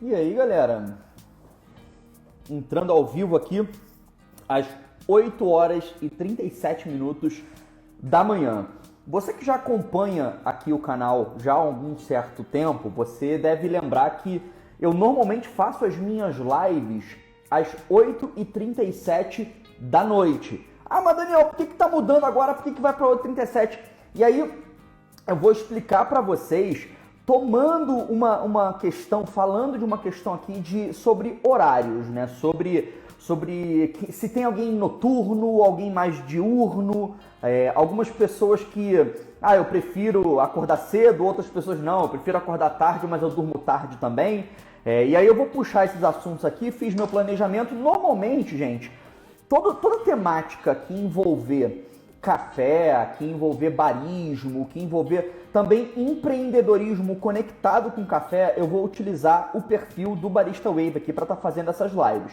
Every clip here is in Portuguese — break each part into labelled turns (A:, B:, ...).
A: E aí, galera? Entrando ao vivo aqui às 8 horas e 37 minutos da manhã. Você que já acompanha aqui o canal já há algum certo tempo, você deve lembrar que eu normalmente faço as minhas lives às 8h37 da noite. Ah, mas Daniel, por que tá mudando agora? Por que vai para 8h37? E aí eu vou explicar para vocês, tomando uma questão, falando de uma questão aqui sobre horários, né? Sobre se tem alguém noturno, alguém mais diurno, algumas pessoas que, eu prefiro acordar cedo, outras pessoas não, eu prefiro acordar tarde, mas eu durmo tarde também. E aí eu vou puxar esses assuntos aqui, fiz meu planejamento. Normalmente, gente, toda temática que envolver café, que envolver barismo, que envolver também empreendedorismo conectado com café, eu vou utilizar o perfil do Barista Wave aqui para estar fazendo essas lives.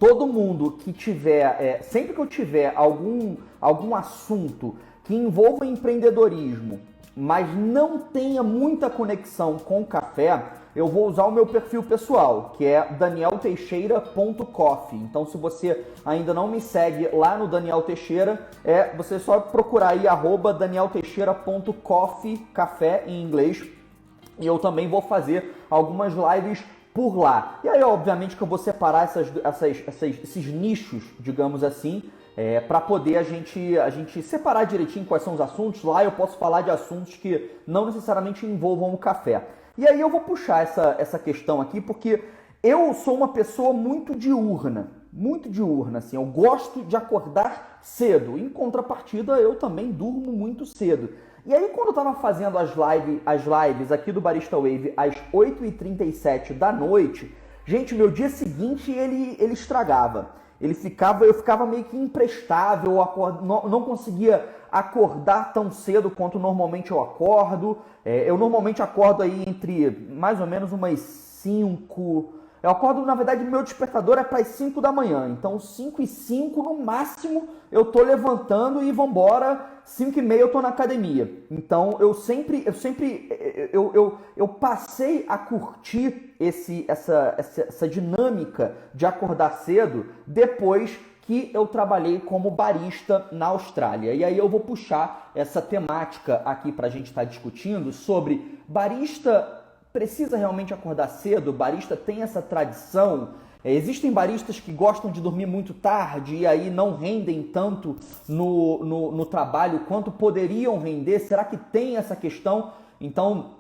A: Todo mundo que tiver, sempre que eu tiver algum assunto que envolva empreendedorismo, mas não tenha muita conexão com o café, eu vou usar o meu perfil pessoal, que é danielteixeira.coffee. Então, se você ainda não me segue lá no Daniel Teixeira, você só procurar aí @danielteixeira.coffee, café em inglês, e eu também vou fazer algumas lives por lá. E aí, obviamente, que eu vou separar esses nichos, digamos assim, para poder a gente separar direitinho quais são os assuntos. Lá eu posso falar de assuntos que não necessariamente envolvam o café. E aí eu vou puxar essa questão aqui, porque eu sou uma pessoa muito diurna, assim, eu gosto de acordar cedo. Em contrapartida, eu também durmo muito cedo. E aí, quando eu estava fazendo as lives aqui do Barista Wave às 8h37 da noite, gente, meu dia seguinte ele estragava. Eu ficava meio que imprestável, não conseguia acordar tão cedo quanto normalmente eu acordo. Eu normalmente acordo aí entre mais ou menos umas 5. Eu acordo, na verdade, meu despertador é para as 5 da manhã. Então, 5h05 no máximo eu tô levantando e vambora. 5h30 eu tô na academia. Então, eu passei a curtir essa dinâmica de acordar cedo depois que eu trabalhei como barista na Austrália. E aí eu vou puxar essa temática aqui para a gente estar discutindo sobre barista precisa realmente acordar cedo? O barista tem essa tradição? Existem baristas que gostam de dormir muito tarde e aí não rendem tanto no trabalho quanto poderiam render? Será que tem essa questão? Então,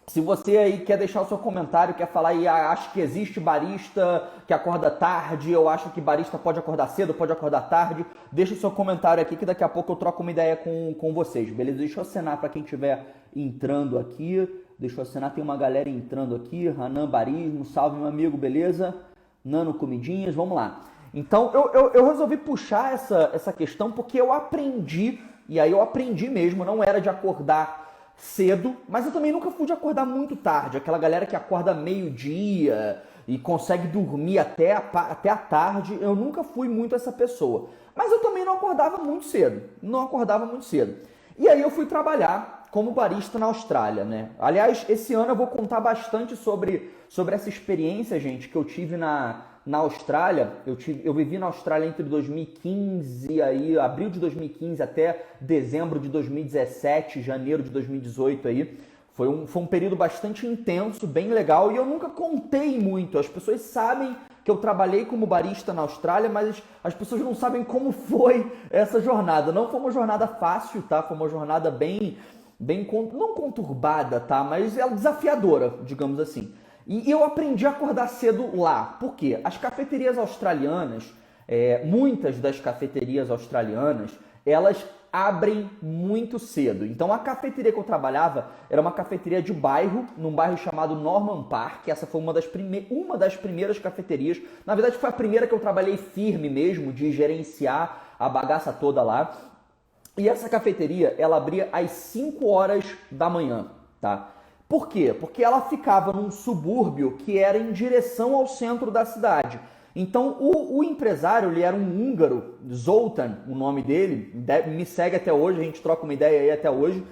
A: se você aí quer deixar o seu comentário, quer falar aí, acho que existe barista que acorda tarde, eu acho que barista pode acordar cedo, pode acordar tarde, deixa o seu comentário aqui que daqui a pouco eu troco uma ideia com vocês, beleza? Deixa eu acenar para quem estiver entrando aqui. Deixa eu assinar, tem uma galera entrando aqui. Hanan Barismo, salve meu amigo, beleza? Nano Comidinhas, vamos lá. Então eu resolvi puxar essa questão porque eu aprendi, e aí eu aprendi mesmo, não era de acordar cedo, mas eu também nunca fui de acordar muito tarde. Aquela galera que acorda meio-dia e consegue dormir até a tarde, eu nunca fui muito essa pessoa. Mas eu também não acordava muito cedo, E aí eu fui trabalhar como barista na Austrália, né? Aliás, esse ano eu vou contar bastante sobre essa experiência, gente, que eu tive na Austrália. Eu vivi na Austrália entre 2015, abril de 2015 até dezembro de 2017, janeiro de 2018 aí. Foi um período bastante intenso, bem legal, e eu nunca contei muito. As pessoas sabem que eu trabalhei como barista na Austrália, mas as pessoas não sabem como foi essa jornada. Não foi uma jornada fácil, tá? Foi uma jornada bem não conturbada, tá? Mas ela desafiadora, digamos assim. E eu aprendi a acordar cedo lá. Por quê? As cafeterias australianas, muitas das cafeterias australianas, elas abrem muito cedo. Então a cafeteria que eu trabalhava era uma cafeteria de bairro, num bairro chamado Norman Park. Essa foi uma das primeiras cafeterias. Na verdade foi a primeira que eu trabalhei firme mesmo, de gerenciar a bagaça toda lá. E essa cafeteria, ela abria às 5 horas da manhã, tá? Por quê? Porque ela ficava num subúrbio que era em direção ao centro da cidade. Então, o empresário, ele era um húngaro, Zoltán, o nome dele, me segue até hoje, a gente troca uma ideia aí até hoje.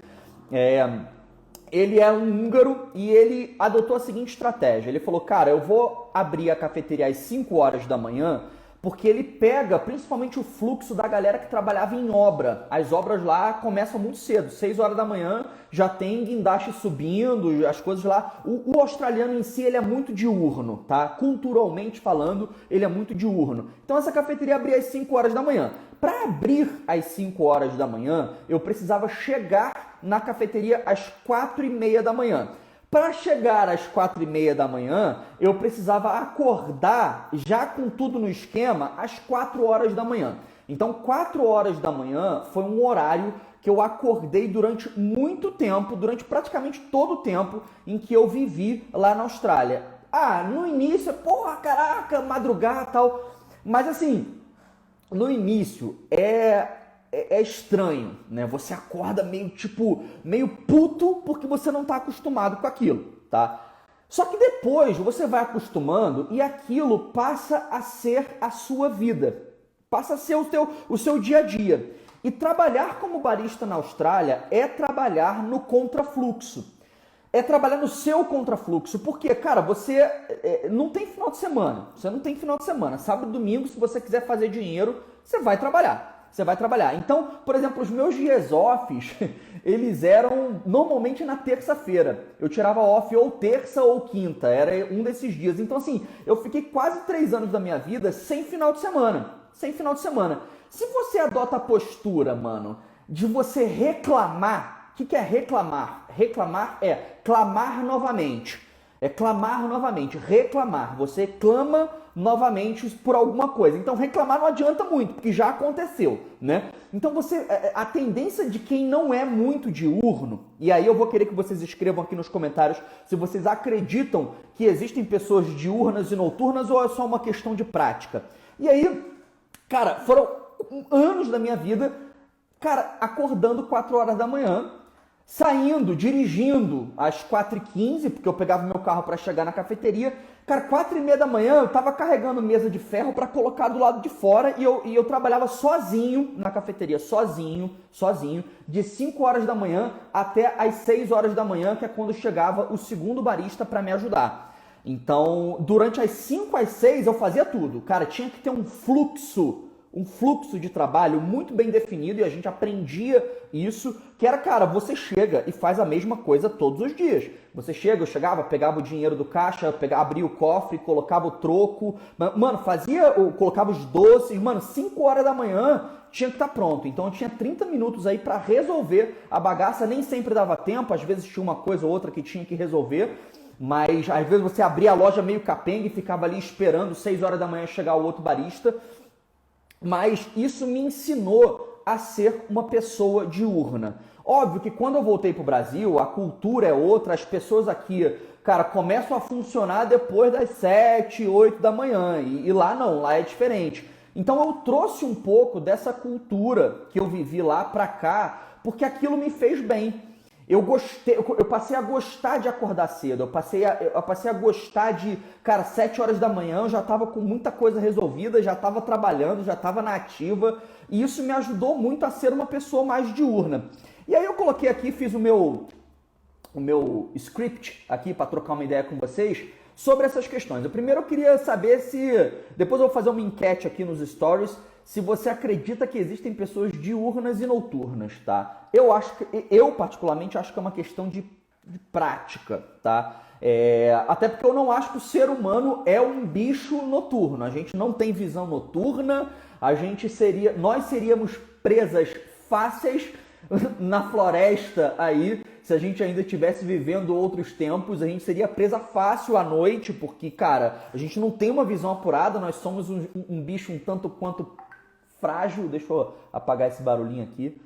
A: ele é um húngaro e ele adotou a seguinte estratégia. Ele falou, cara, eu vou abrir a cafeteria às 5 horas da manhã, porque ele pega principalmente o fluxo da galera que trabalhava em obra. As obras lá começam muito cedo, 6 horas da manhã, já tem guindaste subindo, as coisas lá. O australiano em si, ele é muito diurno, tá? Culturalmente falando, ele é muito diurno. Então essa cafeteria abria às 5 horas da manhã. Para abrir às 5 horas da manhã, eu precisava chegar na cafeteria às 4h30 da manhã. Para chegar às 4h30 da manhã, eu precisava acordar já com tudo no esquema às 4 horas da manhã. Então, 4 horas da manhã foi um horário que eu acordei durante muito tempo, durante praticamente todo o tempo em que eu vivi lá na Austrália. No início, porra, caraca, madrugar e tal. Mas assim, no início é estranho, né? Você acorda meio puto porque você não está acostumado com aquilo, tá? Só que depois você vai acostumando e aquilo passa a ser a sua vida, passa a ser o seu dia a dia. E trabalhar como barista na Austrália é trabalhar no contrafluxo. É trabalhar no seu contrafluxo, porque, cara, você não tem final de semana. Você não tem final de semana. Sábado e domingo, se você quiser fazer dinheiro, você vai trabalhar. Você vai trabalhar. Então, por exemplo, os meus dias offs, eles eram normalmente na terça-feira. Eu tirava off ou terça ou quinta, era um desses dias. Então, assim, eu fiquei quase 3 anos da minha vida sem final de semana. Sem final de semana. Se você adota a postura, mano, de você reclamar, o que é reclamar? Reclamar é clamar novamente. É clamar novamente, reclamar. Você clama novamente por alguma coisa. Então reclamar não adianta muito, porque já aconteceu, né? Então a tendência de quem não é muito diurno, e aí eu vou querer que vocês escrevam aqui nos comentários se vocês acreditam que existem pessoas diurnas e noturnas ou é só uma questão de prática. E aí, cara, foram anos da minha vida, cara, acordando 4 horas da manhã, saindo, dirigindo às 4h15, porque eu pegava meu carro para chegar na cafeteria. Cara, 4h30 da manhã eu tava carregando mesa de ferro para colocar do lado de fora e eu trabalhava sozinho na cafeteria, sozinho, de 5 horas da manhã até às 6 horas da manhã, que é quando chegava o segundo barista para me ajudar. Então, durante as 5 às 6 eu fazia tudo. Cara, tinha que ter um fluxo de trabalho muito bem definido e a gente aprendia isso, que era, cara, você chega e faz a mesma coisa todos os dias. Você chega, eu chegava, pegava o dinheiro do caixa, abria o cofre, colocava o troco, mano, colocava os doces, mano, 5 horas da manhã tinha que estar pronto. Então eu tinha 30 minutos aí para resolver a bagaça, nem sempre dava tempo, às vezes tinha uma coisa ou outra que tinha que resolver, mas às vezes você abria a loja meio capenga e ficava ali esperando 6 horas da manhã chegar o outro barista. Mas isso me ensinou a ser uma pessoa diurna. Óbvio que quando eu voltei para o Brasil, a cultura é outra, as pessoas aqui, cara, começam a funcionar depois das 7, 8 da manhã. E lá não, lá é diferente. Então eu trouxe um pouco dessa cultura que eu vivi lá para cá, porque aquilo me fez bem. Eu passei a gostar de acordar cedo, eu passei a gostar de, cara, 7 horas da manhã, eu já estava com muita coisa resolvida, já estava trabalhando, já estava na ativa, e isso me ajudou muito a ser uma pessoa mais diurna. E aí eu coloquei aqui, fiz o meu script aqui para trocar uma ideia com vocês sobre essas questões. Primeiro eu queria saber depois eu vou fazer uma enquete aqui nos stories, se você acredita que existem pessoas diurnas e noturnas, tá? Eu particularmente acho que é uma questão de prática, tá? Até porque eu não acho que o ser humano é um bicho noturno. A gente não tem visão noturna, nós seríamos presas fáceis na floresta aí, se a gente ainda estivesse vivendo outros tempos, a gente seria presa fácil à noite, porque, cara, a gente não tem uma visão apurada, nós somos um bicho um tanto quanto frágil, deixa eu apagar esse barulhinho aqui,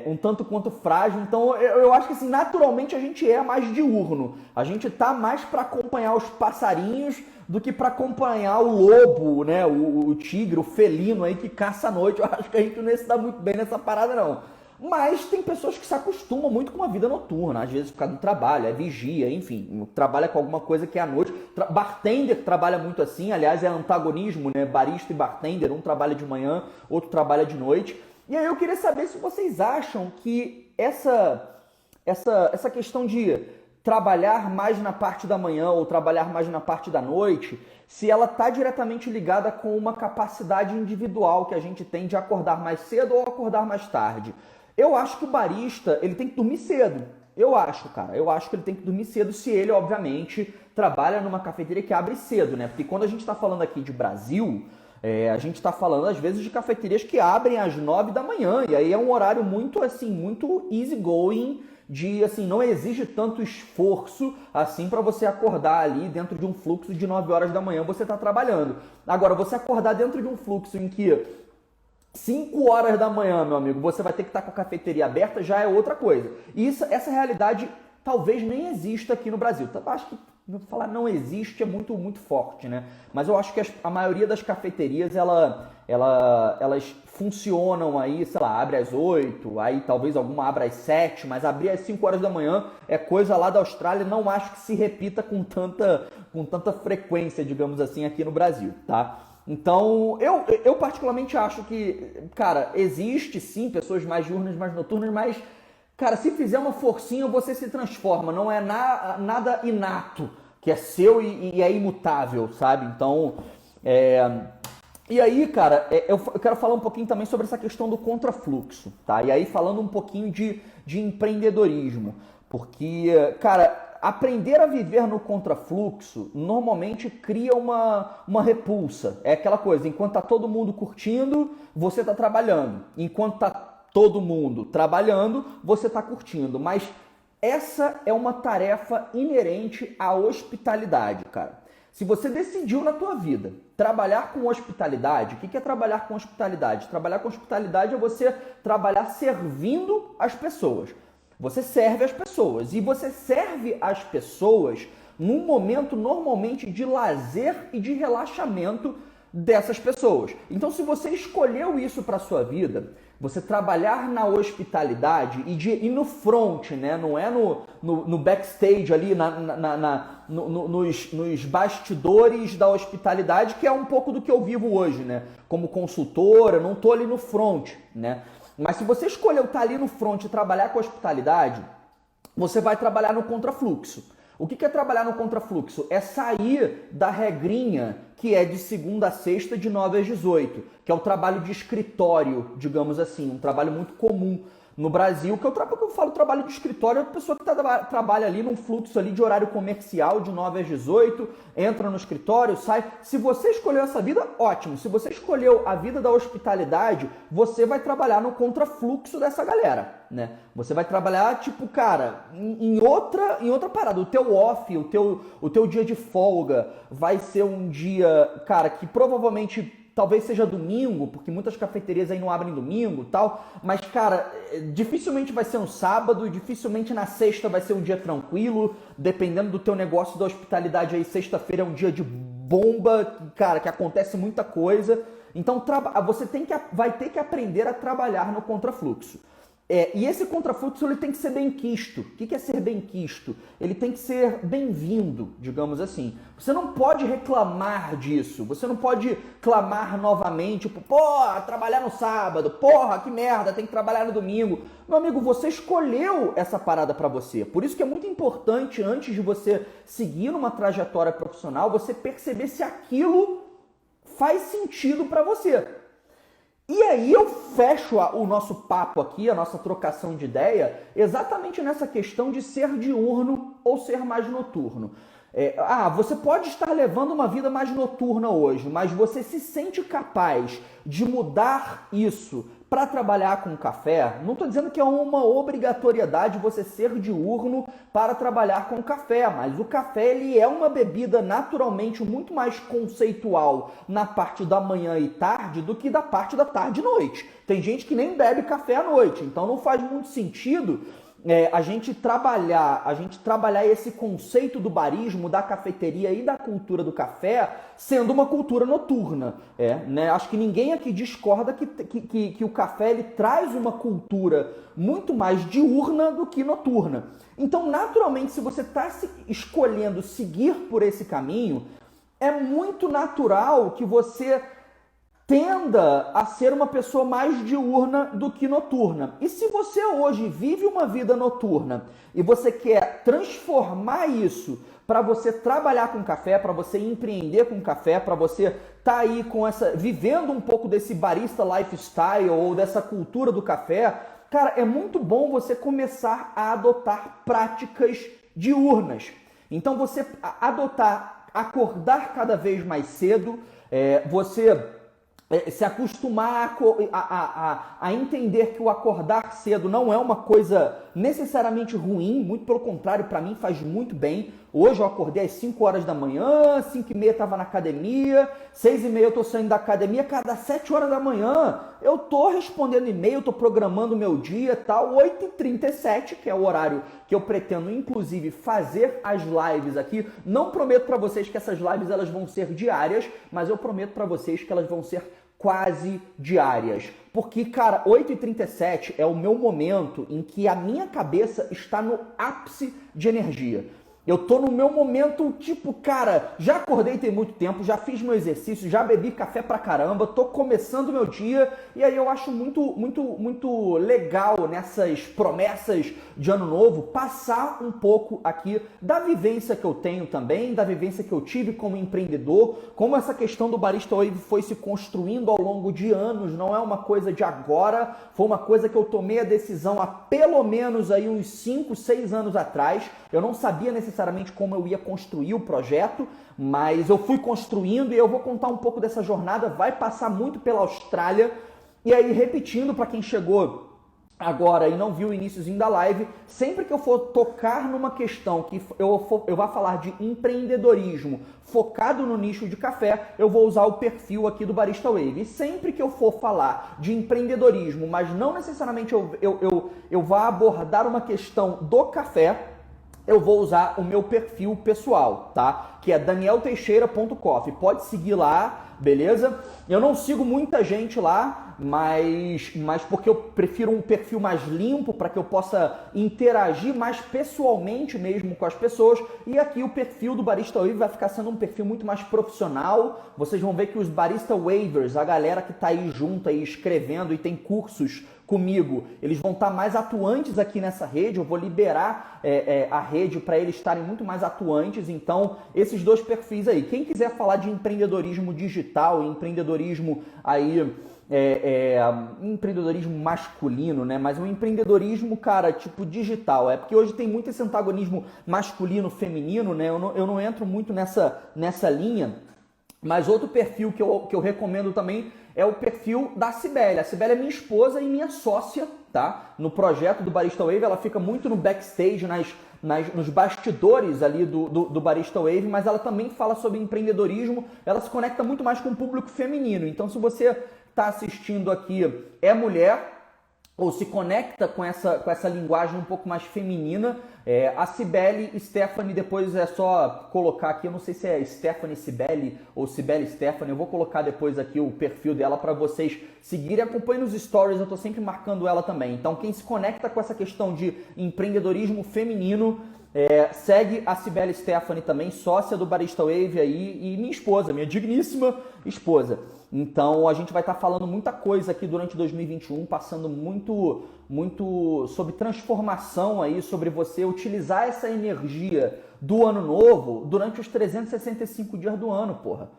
A: um tanto quanto frágil, então eu acho que assim, naturalmente a gente é mais diurno, a gente tá mais para acompanhar os passarinhos do que para acompanhar o lobo, né, o tigre, o felino aí que caça à noite. Eu acho que a gente não se dá muito bem nessa parada não. Mas tem pessoas que se acostumam muito com a vida noturna, às vezes por causa do trabalho, é vigia, enfim, trabalha com alguma coisa que é à noite. Bartender trabalha muito assim, aliás, é antagonismo, né? Barista e bartender, um trabalha de manhã, outro trabalha de noite. E aí eu queria saber se vocês acham que essa questão de trabalhar mais na parte da manhã ou trabalhar mais na parte da noite, se ela está diretamente ligada com uma capacidade individual que a gente tem de acordar mais cedo ou acordar mais tarde. Eu acho que o barista, ele tem que dormir cedo. Eu acho, cara. Eu acho que ele tem que dormir cedo se ele, obviamente, trabalha numa cafeteria que abre cedo, né? Porque quando a gente está falando aqui de Brasil, a gente está falando, às vezes, de cafeterias que abrem às 9 da manhã. E aí é um horário muito, assim, muito easy going, de, assim, não exige tanto esforço, assim, para você acordar ali dentro de um fluxo de 9 horas da manhã você está trabalhando. Agora, você acordar dentro de um fluxo em que 5 horas da manhã, meu amigo, você vai ter que estar com a cafeteria aberta, já é outra coisa. E essa realidade talvez nem exista aqui no Brasil. Acho que falar não existe é muito, muito forte, né? Mas eu acho que a maioria das cafeterias, elas funcionam aí, sei lá, abre às 8, aí talvez alguma abra às 7, mas abrir às 5 horas da manhã é coisa lá da Austrália, não acho que se repita com tanta frequência, digamos assim, aqui no Brasil, tá? Então, eu particularmente acho que, cara, existe sim pessoas mais diurnas, mais noturnas, mas, cara, se fizer uma forcinha, você se transforma. Não é nada inato, que é seu e é imutável, sabe? Então, E aí, cara, eu quero falar um pouquinho também sobre essa questão do contrafluxo, tá? E aí falando um pouquinho de empreendedorismo. Porque, cara, aprender a viver no contrafluxo normalmente cria uma repulsa. É aquela coisa, enquanto tá todo mundo curtindo, você tá trabalhando. Enquanto tá todo mundo trabalhando, você tá curtindo. Mas essa é uma tarefa inerente à hospitalidade, cara. Se você decidiu na tua vida trabalhar com hospitalidade, o que é trabalhar com hospitalidade? Trabalhar com hospitalidade é você trabalhar servindo as pessoas. Você serve as pessoas e você serve as pessoas num momento normalmente de lazer e de relaxamento dessas pessoas. Então, se você escolheu isso para sua vida, você trabalhar na hospitalidade e no front, né? Não é no backstage ali, nos bastidores da hospitalidade, que é um pouco do que eu vivo hoje, né? Como consultora, não tô ali no front, né? Mas se você escolheu estar ali no front e trabalhar com hospitalidade, você vai trabalhar no contrafluxo. O que é trabalhar no contrafluxo? É sair da regrinha que é de segunda a sexta, de 9 às 18, que é o trabalho de escritório, digamos assim, um trabalho muito comum no Brasil, que eu falo trabalho de escritório, é a pessoa que trabalha ali num fluxo ali de horário comercial de 9 às 18, entra no escritório, sai. Se você escolheu essa vida, ótimo. Se você escolheu a vida da hospitalidade, você vai trabalhar no contrafluxo dessa galera, né? Você vai trabalhar, tipo, cara, em outra parada. O teu off, o teu dia de folga vai ser um dia, cara, que provavelmente talvez seja domingo, porque muitas cafeterias aí não abrem domingo e tal, mas, cara, dificilmente vai ser um sábado, dificilmente na sexta vai ser um dia tranquilo, dependendo do teu negócio da hospitalidade aí, sexta-feira é um dia de bomba, cara, que acontece muita coisa. Então, você vai ter que aprender a trabalhar no contrafluxo. E esse contrafluxo ele tem que ser bem-quisto. O que é ser bem-quisto? Ele tem que ser bem-vindo, digamos assim. Você não pode reclamar disso. Você não pode clamar novamente, tipo, porra, trabalhar no sábado, porra, que merda, tem que trabalhar no domingo. Meu amigo, você escolheu essa parada pra você. Por isso que é muito importante, antes de você seguir numa trajetória profissional, você perceber se aquilo faz sentido pra você. E aí eu fecho o nosso papo aqui, a nossa trocação de ideia, exatamente nessa questão de ser diurno ou ser mais noturno. Você pode estar levando uma vida mais noturna hoje, mas você se sente capaz de mudar isso para trabalhar com café? Não estou dizendo que é uma obrigatoriedade você ser diurno para trabalhar com café, mas o café ele é uma bebida naturalmente muito mais conceitual na parte da manhã e tarde do que da parte da tarde e noite. Tem gente que nem bebe café à noite, então não faz muito sentido a gente trabalhar esse conceito do barismo, da cafeteria e da cultura do café sendo uma cultura noturna. Né? Acho que ninguém aqui discorda que o café ele traz uma cultura muito mais diurna do que noturna. Então, naturalmente, se você está escolhendo seguir por esse caminho, é muito natural que você tenda a ser uma pessoa mais diurna do que noturna. E se você hoje vive uma vida noturna e você quer transformar isso para você trabalhar com café, para você empreender com café, para você estar aí com vivendo um pouco desse barista lifestyle ou dessa cultura do café, cara, é muito bom você começar a adotar práticas diurnas. Então você acordar cada vez mais cedo, você se acostumar a entender que o acordar cedo não é uma coisa necessariamente ruim, muito pelo contrário, para mim faz muito bem. Hoje eu acordei às 5 horas da manhã, 5h30 estava na academia, 6h30 eu estou saindo da academia, cada 7 horas da manhã eu estou respondendo e-mail, estou programando o meu dia e tal, 8h37, que é o horário que eu pretendo inclusive fazer as lives aqui. Não prometo para vocês que essas lives elas vão ser diárias, mas eu prometo para vocês que elas vão ser quase diárias. Porque, cara, 8h37 é o meu momento em que a minha cabeça está no ápice de energia. Eu tô no meu momento, tipo, cara, já acordei tem muito tempo, já fiz meu exercício, já bebi café pra caramba, tô começando meu dia, e aí eu acho muito legal nessas promessas de ano novo, passar um pouco aqui da vivência que eu tenho também, da vivência que eu tive como empreendedor, como essa questão do Barista Wave foi se construindo ao longo de anos, não é uma coisa de agora, foi uma coisa que eu tomei a decisão há pelo menos aí uns 5, 6 anos atrás. Eu não sabia necessariamente como eu ia construir o projeto, mas eu fui construindo e eu vou contar um pouco dessa jornada. Vai passar muito pela Austrália. E aí, repetindo para quem chegou agora e não viu o iniciozinho da live, sempre que eu for tocar numa questão que eu vou falar de empreendedorismo focado no nicho de café, eu vou usar o perfil aqui do Barista Wave. E sempre que eu for falar de empreendedorismo, mas não necessariamente eu vá abordar uma questão do café, eu vou usar o meu perfil pessoal, tá? Que é danielteixeira.coffee. Pode seguir lá, beleza? Eu não sigo muita gente lá, mas porque eu prefiro um perfil mais limpo, para que eu possa interagir mais pessoalmente mesmo com as pessoas. E aqui o perfil do Barista Wave vai ficar sendo um perfil muito mais profissional. Vocês vão ver que os Barista Wavers, a galera que tá aí junto aí escrevendo e tem cursos comigo, eles vão estar mais atuantes aqui nessa rede. Eu vou liberar a rede para eles estarem muito mais atuantes. Então, esses dois perfis aí. Quem quiser falar de empreendedorismo digital, empreendedorismo aí, empreendedorismo masculino, né? Mas um empreendedorismo, cara, tipo digital. É porque hoje tem muito esse antagonismo masculino-feminino, né? Eu não entro muito nessa linha. Mas outro perfil que eu recomendo também é o perfil da Cibele. A Cibele é minha esposa e minha sócia, tá? No projeto do Barista Wave, ela fica muito no backstage, nos bastidores ali do Barista Wave, mas ela também fala sobre empreendedorismo, ela se conecta muito mais com o público feminino. Então, se você está assistindo aqui, é mulher, ou se conecta com essa linguagem um pouco mais feminina, a Cibele Stephanie, depois é só colocar aqui, eu não sei se é Stephanie Cibele ou Cibele Stephanie, eu vou colocar depois aqui o perfil dela para vocês seguirem. Acompanhem nos stories, eu tô sempre marcando ela também. Então quem se conecta com essa questão de empreendedorismo feminino, segue a Cibele Stephanie também, sócia do Barista Wave aí, e minha esposa, minha digníssima esposa. Então a gente vai estar falando muita coisa aqui durante 2021, passando muito sobre transformação aí, sobre você utilizar essa energia do ano novo durante os 365 dias do ano, porra.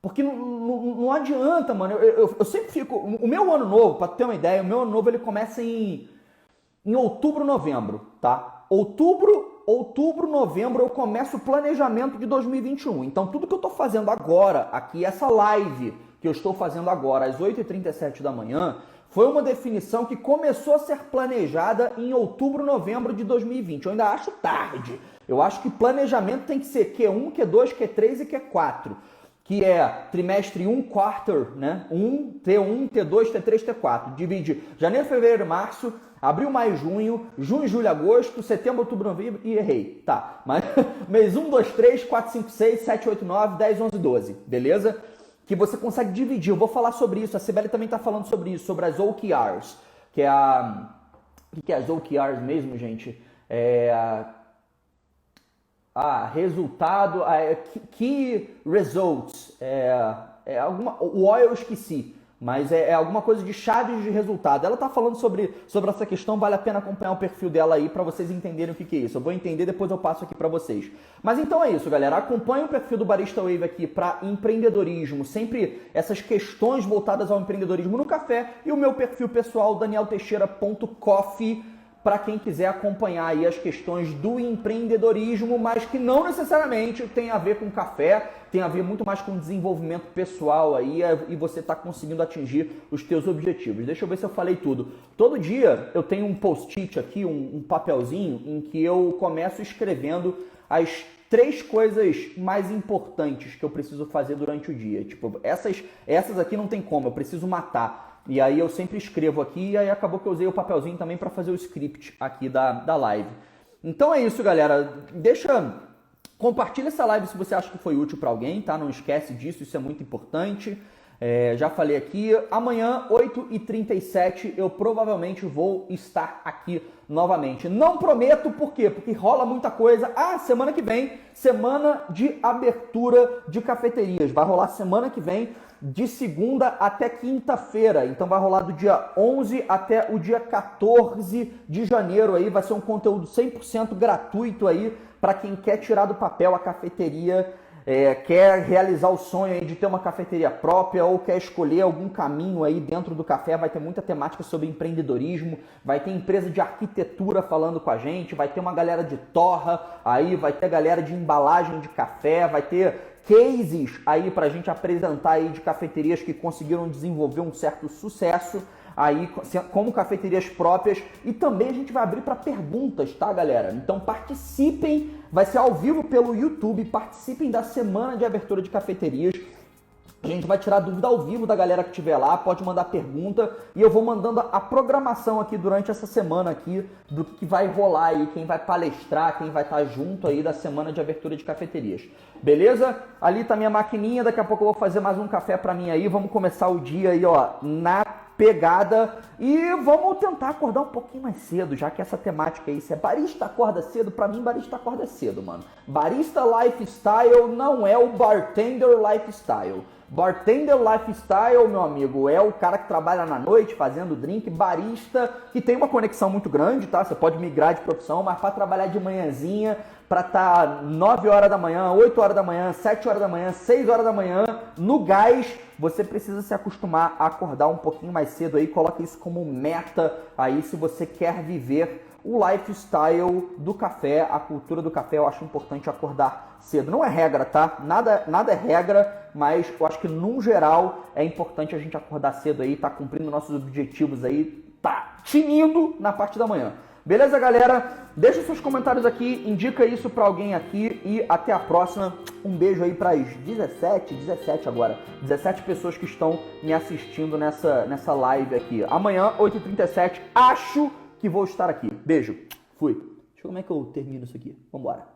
A: Porque não adianta, mano, eu sempre fico... O meu ano novo, pra ter uma ideia, o meu ano novo ele começa em outubro, novembro, tá? Outubro, novembro eu começo o planejamento de 2021. Então tudo que eu tô fazendo agora, aqui, essa live que eu estou fazendo agora às 8h37 da manhã, foi uma definição que começou a ser planejada em outubro, novembro de 2020. Eu ainda acho tarde. Eu acho que planejamento tem que ser Q1, Q2, Q3 e Q4. Que é trimestre 1, quarter, né? T1, T2, T3, T4. Divide janeiro, fevereiro, março, abril, maio, junho, julho, agosto, setembro, outubro, novembro e errei. Tá, mas mês 1, 2, 3, 4, 5, 6, 7, 8, 9, 10, 11, 12. Beleza? Que você consegue dividir. Eu vou falar sobre isso. A Cibele também está falando sobre isso, sobre as OKRs. Que é a... O que é as OKRs mesmo, gente? Resultado, Key Results, O oil eu esqueci. Mas é alguma coisa de chaves de resultado. Ela tá falando sobre essa questão, vale a pena acompanhar o perfil dela aí para vocês entenderem o que é isso. Eu vou entender, depois eu passo aqui para vocês. Mas então é isso, galera. Acompanhe o perfil do Barista Wave aqui para empreendedorismo, sempre essas questões voltadas ao empreendedorismo no café, e o meu perfil pessoal, danielteixeira.coffee, para quem quiser acompanhar aí as questões do empreendedorismo, mas que não necessariamente tem a ver com café, tem a ver muito mais com desenvolvimento pessoal aí, e você está conseguindo atingir os teus objetivos. Deixa eu ver se eu falei tudo. Todo dia eu tenho um post-it aqui, um papelzinho, em que eu começo escrevendo as 3 coisas mais importantes que eu preciso fazer durante o dia. Tipo, essas aqui não tem como, eu preciso matar. E aí eu sempre escrevo aqui, e aí acabou que eu usei o papelzinho também para fazer o script aqui da live. Então é isso, galera. Compartilha essa live se você acha que foi útil para alguém, tá? Não esquece disso, isso é muito importante. Já falei aqui, amanhã, 8h37, eu provavelmente vou estar aqui novamente. Não prometo, por quê? Porque rola muita coisa. Semana que vem, semana de abertura de cafeterias. Vai rolar semana que vem, de segunda até quinta-feira. Então vai rolar do dia 11 até o dia 14 de janeiro. Aí vai ser um conteúdo 100% gratuito aí para quem quer tirar do papel a cafeteria, quer realizar o sonho aí de ter uma cafeteria própria, ou quer escolher algum caminho aí dentro do café. Vai ter muita temática sobre empreendedorismo, vai ter empresa de arquitetura falando com a gente, vai ter uma galera de torra aí, vai ter galera de embalagem de café, vai ter cases aí pra gente apresentar aí de cafeterias que conseguiram desenvolver um certo sucesso aí como cafeterias próprias, e também a gente vai abrir para perguntas, tá, galera? Então participem, vai ser ao vivo pelo YouTube, participem da semana de abertura de cafeterias. A gente vai tirar dúvida ao vivo da galera que estiver lá, pode mandar pergunta, e eu vou mandando a programação aqui durante essa semana aqui do que vai rolar aí, quem vai palestrar, quem vai estar junto aí da semana de abertura de cafeterias. Beleza? Ali tá minha maquininha, daqui a pouco eu vou fazer mais um café pra mim aí, vamos começar o dia aí, ó, na pegada, e vamos tentar acordar um pouquinho mais cedo, já que essa temática aí, se é barista acorda cedo, pra mim barista acorda cedo, mano. Barista lifestyle não é o bartender lifestyle. Bartender lifestyle, meu amigo, é o cara que trabalha na noite fazendo drink. Barista, que tem uma conexão muito grande, tá? Você pode migrar de profissão, mas para trabalhar de manhãzinha, para estar 9 horas da manhã, 8 horas da manhã, 7 horas da manhã, 6 horas da manhã, no gás, você precisa se acostumar a acordar um pouquinho mais cedo aí. Coloca isso como meta aí, se você quer viver o lifestyle do café, a cultura do café. Eu acho importante acordar cedo. Não é regra, tá? Nada é regra, mas eu acho que, no geral, é importante a gente acordar cedo aí, tá cumprindo nossos objetivos aí, tá tinindo na parte da manhã. Beleza, galera? Deixa seus comentários aqui, indica isso pra alguém aqui, e até a próxima. Um beijo aí pras 17 pessoas que estão me assistindo nessa live aqui. Amanhã, 8h37, acho que vou estar aqui. Beijo. Fui. Deixa eu ver como é que eu termino isso aqui. Vambora.